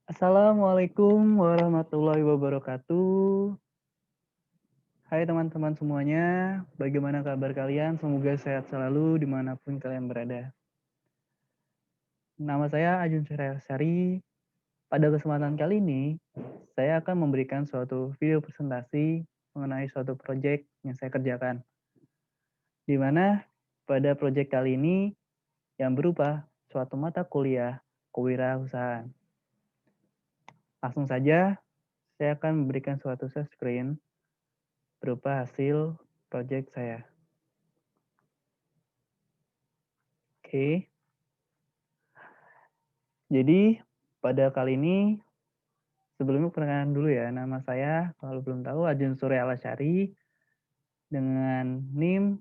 Assalamualaikum warahmatullahi wabarakatuh. Hai teman-teman semuanya, bagaimana kabar kalian? Semoga sehat selalu dimanapun kalian berada. Nama saya Ajun Syari. Pada kesempatan kali ini, saya akan memberikan suatu video presentasi mengenai suatu proyek yang saya kerjakan. Di mana pada proyek kali ini yang berupa suatu mata kuliah kewirausahaan. Langsung saja, saya akan memberikan suatu share screen berupa hasil proyek saya. Oke, jadi pada kali ini sebelumnya perkenalan dulu ya, nama saya kalau belum tahu Ajun Surya Alasyari dengan NIM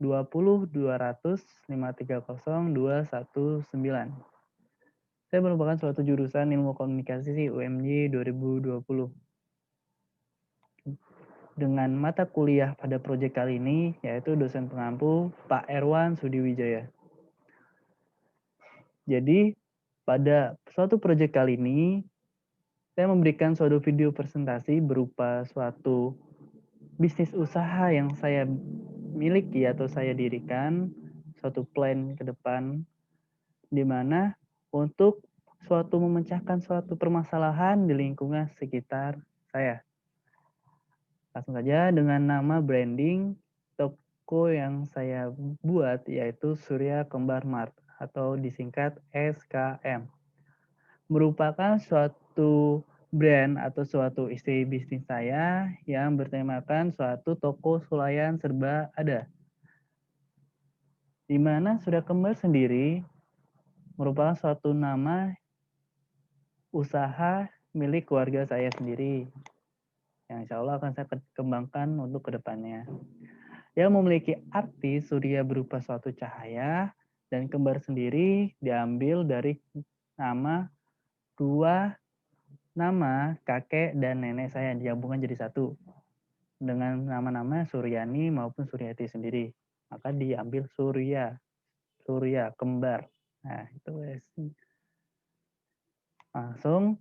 20 200 530 219. Saya merupakan suatu jurusan Ilmu Komunikasi UMY 2020. Dengan mata kuliah pada proyek kali ini yaitu dosen pengampu Pak Erwan Sudiwijaya. Jadi pada suatu proyek kali ini saya memberikan suatu video presentasi berupa suatu bisnis usaha yang saya miliki atau saya dirikan, suatu plan ke depan, di mana untuk memecahkan suatu permasalahan di lingkungan sekitar saya. Langsung saja dengan nama branding toko yang saya buat yaitu Surya Kembar Mart atau disingkat SKM. Merupakan suatu brand atau suatu istri bisnis saya yang bertemakan suatu toko swalayan serba ada. Di mana Surya Kembar sendiri merupakan suatu nama usaha milik keluarga saya sendiri yang insya Allah akan saya kembangkan untuk kedepannya. Yang memiliki arti surya berupa suatu cahaya dan kembar sendiri diambil dari nama dua nama kakek dan nenek saya digabungkan jadi satu dengan nama-nama Suryani maupun Suryati sendiri. Maka diambil Surya, Surya kembar. Nah, itu guys. Langsung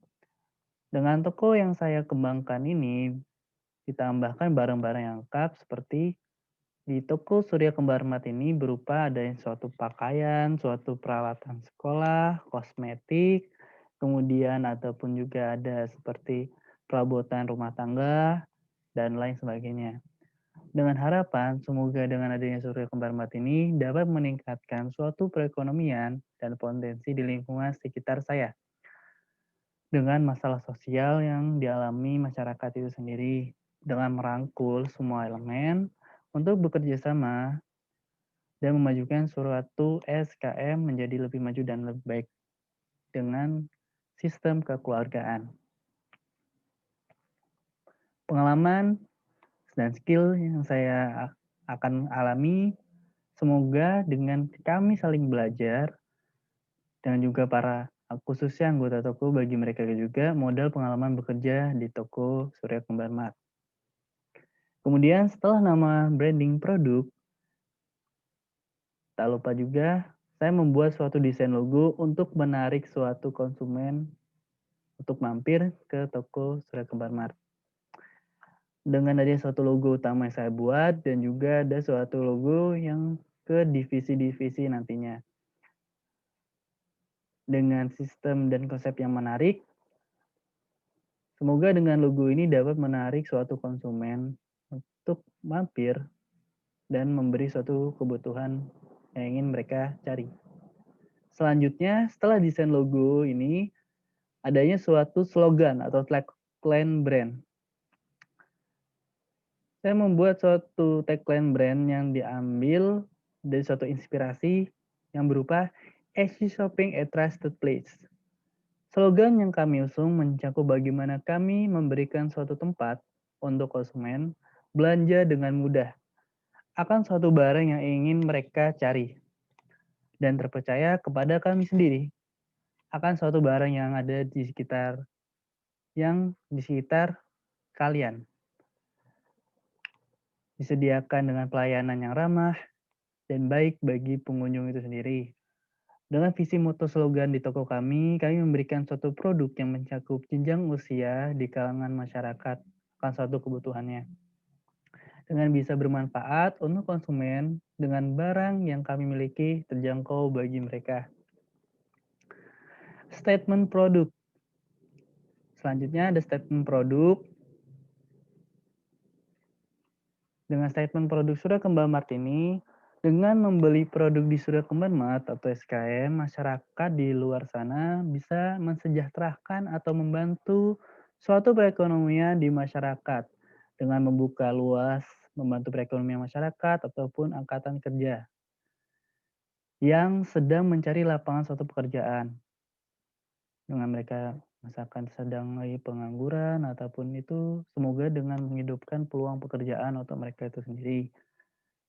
dengan toko yang saya kembangkan ini ditambahkan barang-barang yang lengkap seperti di toko Surya Kembar Mat ini berupa ada yang suatu pakaian, suatu peralatan sekolah, kosmetik, kemudian ataupun juga ada seperti perabotan rumah tangga, dan lain sebagainya. Dengan harapan semoga dengan adanya Surya Kembar Mat ini dapat meningkatkan suatu perekonomian dan potensi di lingkungan sekitar saya. Dengan masalah sosial yang dialami masyarakat itu sendiri, dengan merangkul semua elemen untuk bekerja sama dan memajukan suatu SKM menjadi lebih maju dan lebih baik dengan sistem kekeluargaan. Pengalaman dan skill yang saya akan alami, semoga dengan kami saling belajar dan juga para khususnya anggota toko bagi mereka juga modal pengalaman bekerja di toko Surya Kembar Mart. Kemudian setelah nama branding produk, tak lupa juga saya membuat suatu desain logo untuk menarik suatu konsumen untuk mampir ke toko Surya Kembar Mart. Dengan adanya suatu logo utama yang saya buat dan juga ada suatu logo yang ke divisi-divisi nantinya. Dengan sistem dan konsep yang menarik, semoga dengan logo ini dapat menarik suatu konsumen untuk mampir dan memberi suatu kebutuhan yang ingin mereka cari. Selanjutnya, setelah desain logo ini, adanya suatu slogan atau tagline brand. Saya membuat suatu tagline brand yang diambil dari suatu inspirasi yang berupa Easy Shopping a Trusted Place. Slogan yang kami usung mencakup bagaimana kami memberikan suatu tempat untuk konsumen belanja dengan mudah akan suatu barang yang ingin mereka cari dan terpercaya kepada kami sendiri akan suatu barang yang ada di sekitar kalian. Disediakan dengan pelayanan yang ramah dan baik bagi pengunjung itu sendiri. Dengan visi moto slogan di toko kami memberikan suatu produk yang mencakup jenjang usia di kalangan masyarakat akan suatu kebutuhannya. Dengan bisa bermanfaat untuk konsumen dengan barang yang kami miliki terjangkau bagi mereka. Statement produk. Selanjutnya ada statement produk. Dengan statement produk Surya Kembar Mart ini, dengan membeli produk di Surya Kembar Mart atau SKM, masyarakat di luar sana bisa mensejahterakan atau membantu suatu perekonomian di masyarakat dengan membuka luas, membantu perekonomian masyarakat ataupun angkatan kerja yang sedang mencari lapangan suatu pekerjaan. Dengan mereka misalkan sedang lagi pengangguran ataupun itu semoga dengan menghidupkan peluang pekerjaan untuk mereka itu sendiri.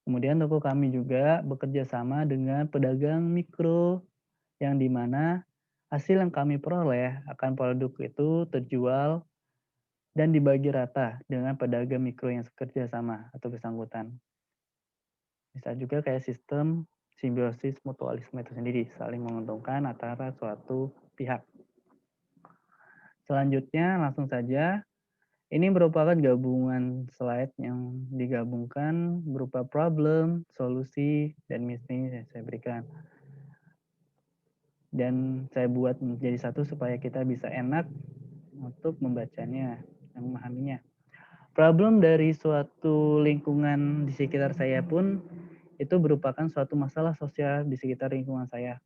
Kemudian toko kami juga bekerja sama dengan pedagang mikro yang di mana hasil yang kami peroleh akan produk itu terjual dan dibagi rata dengan pedagang mikro yang bekerja sama atau bersangkutan. Bisa juga kayak sistem simbiosis mutualisme itu sendiri, saling menguntungkan antara suatu pihak. Selanjutnya langsung saja, ini merupakan gabungan slide yang digabungkan berupa problem, solusi, dan misi yang saya berikan. Dan saya buat menjadi satu supaya kita bisa enak untuk membacanya dan memahaminya. Problem dari suatu lingkungan di sekitar saya pun itu merupakan suatu masalah sosial di sekitar lingkungan saya.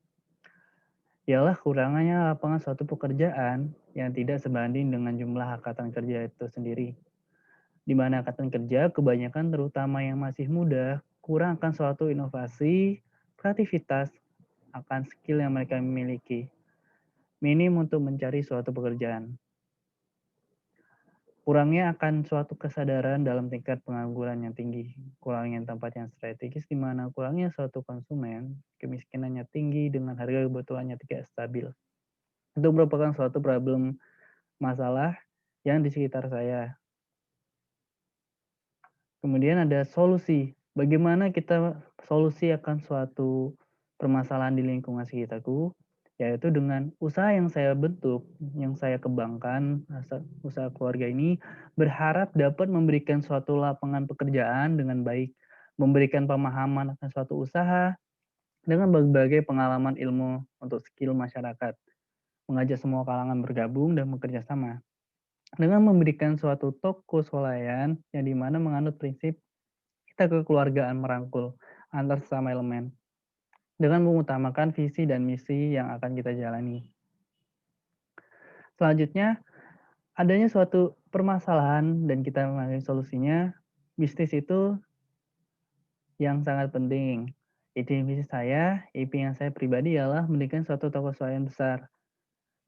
Ialah kurangnya lapangan suatu pekerjaan yang tidak sebanding dengan jumlah angkatan kerja itu sendiri. Di mana angkatan kerja kebanyakan terutama yang masih muda kurang akan suatu inovasi, kreativitas akan skill yang mereka miliki. Minim untuk mencari suatu pekerjaan. Kurangnya akan suatu kesadaran dalam tingkat pengangguran yang tinggi, kurangnya tempat yang strategis di mana kurangnya suatu konsumen, kemiskinannya tinggi dengan harga kebutuhannya tidak stabil. Itu merupakan suatu problem masalah yang di sekitar saya. Kemudian ada solusi. Bagaimana kita solusi akan suatu permasalahan di lingkungan sekitarku, yaitu dengan usaha yang saya bentuk, yang saya kembangkan, usaha keluarga ini berharap dapat memberikan suatu lapangan pekerjaan dengan baik, memberikan pemahaman akan suatu usaha dengan berbagai pengalaman ilmu untuk skill masyarakat, mengajak semua kalangan bergabung dan bekerja sama. Dengan memberikan suatu toko swalayan yang dimana menganut prinsip kita kekeluargaan merangkul antar sesama elemen dengan mengutamakan visi dan misi yang akan kita jalani. Selanjutnya, adanya suatu permasalahan dan kita mengambil solusinya, bisnis itu yang sangat penting. Ide bisnis saya, IP yang saya pribadi ialah mendirikan suatu toko swalayan besar,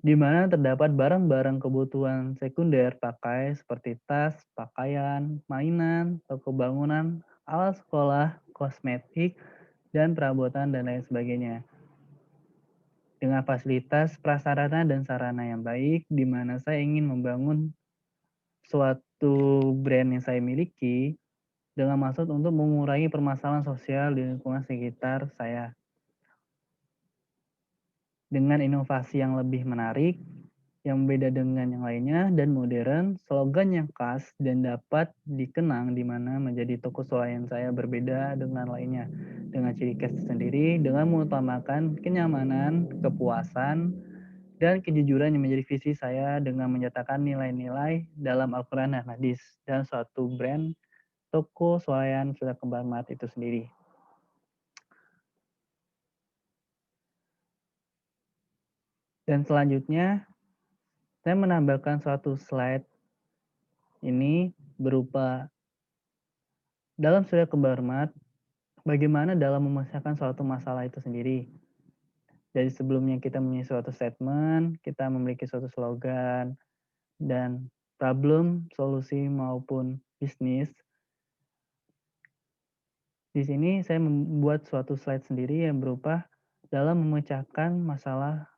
di mana terdapat barang-barang kebutuhan sekunder pakai seperti tas, pakaian, mainan, toko bangunan, alat sekolah, kosmetik, dan perabotan dan lain sebagainya. Dengan fasilitas prasarana dan sarana yang baik, di mana saya ingin membangun suatu brand yang saya miliki dengan maksud untuk mengurangi permasalahan sosial di lingkungan sekitar saya. Dengan inovasi yang lebih menarik, yang beda dengan yang lainnya dan modern, slogan yang khas dan dapat dikenang di mana menjadi toko swalayan saya berbeda dengan lainnya. Dengan ciri khas sendiri, dengan mengutamakan kenyamanan, kepuasan, dan kejujuran yang menjadi visi saya dengan menyatakan nilai-nilai dalam Al-Quran dan Hadis dan suatu brand toko swalayan Surya Kembar Mart itu sendiri. Dan selanjutnya, saya menambahkan suatu slide ini berupa dalam Surya Kembar Mart, bagaimana dalam memecahkan suatu masalah itu sendiri. Jadi sebelumnya kita mempunyai suatu statement, kita memiliki suatu slogan, dan problem, solusi, maupun bisnis. Di sini saya membuat suatu slide sendiri yang berupa dalam memecahkan masalah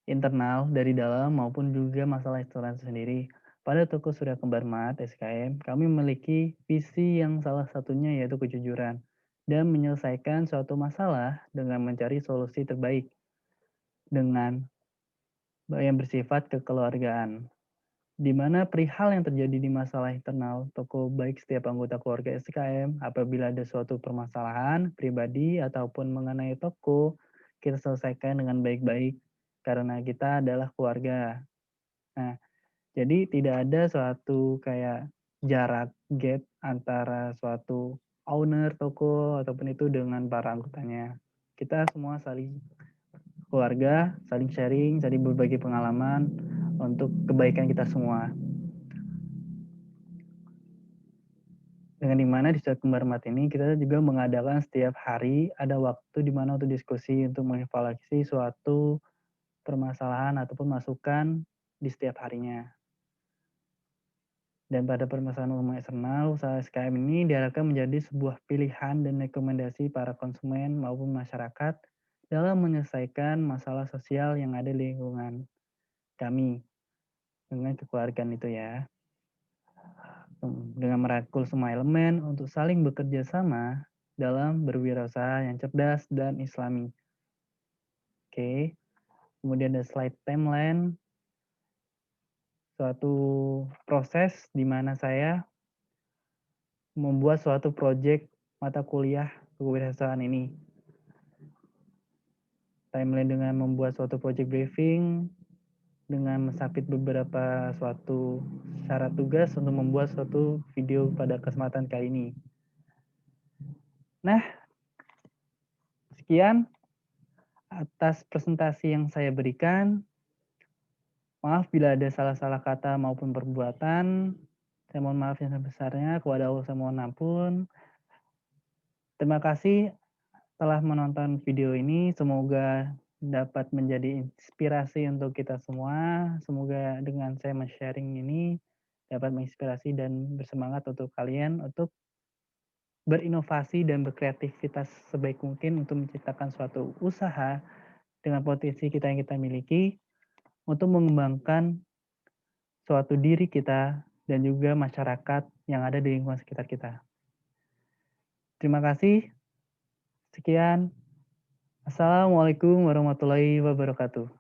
internal dari dalam maupun juga masalah eksternal sendiri. Pada toko Surya Kembar Mart SKM, kami memiliki visi yang salah satunya yaitu kejujuran. dan menyelesaikan suatu masalah dengan mencari solusi terbaik dengan yang bersifat kekeluargaan. Di mana perihal yang terjadi di masalah internal toko baik setiap anggota keluarga SKM apabila ada suatu permasalahan pribadi ataupun mengenai toko, kita selesaikan dengan baik-baik karena kita adalah keluarga. Nah, jadi tidak ada suatu kayak jarak gap antara suatu owner toko ataupun itu dengan para anggotanya. Kita semua saling keluarga, saling sharing, saling berbagi pengalaman untuk kebaikan kita semua. Dengan di mana di saat kembar mat ini kita juga mengadakan setiap hari ada waktu di mana untuk diskusi untuk mengevaluasi suatu permasalahan ataupun masukan di setiap harinya. Dan pada permasalahan umum eksternal, usaha SKM ini diharapkan menjadi sebuah pilihan dan rekomendasi para konsumen maupun masyarakat dalam menyelesaikan masalah sosial yang ada di lingkungan kami dengan kekeluargaan itu ya. Dengan merangkul semua elemen untuk saling bekerja sama dalam berwirausaha yang cerdas dan islami. Oke, kemudian ada slide timeline, suatu proses di mana saya membuat suatu proyek mata kuliah kewirausahaan ini. Timeline dengan membuat suatu project briefing, dengan mensubmit beberapa suatu syarat tugas untuk membuat suatu video pada kesempatan kali ini. Nah, sekian atas presentasi yang saya berikan. Maaf bila ada salah-salah kata maupun perbuatan. Saya mohon maaf yang sebesarnya. Kepada Allah saya mohon ampun. Terima kasih telah menonton video ini. Semoga dapat menjadi inspirasi untuk kita semua. Semoga dengan saya men-sharing ini dapat menginspirasi dan bersemangat untuk kalian untuk berinovasi dan berkreativitas sebaik mungkin untuk menciptakan suatu usaha dengan potensi kita yang kita miliki untuk mengembangkan suatu diri kita dan juga masyarakat yang ada di lingkungan sekitar kita. Terima kasih. Sekian. Assalamualaikum warahmatullahi wabarakatuh.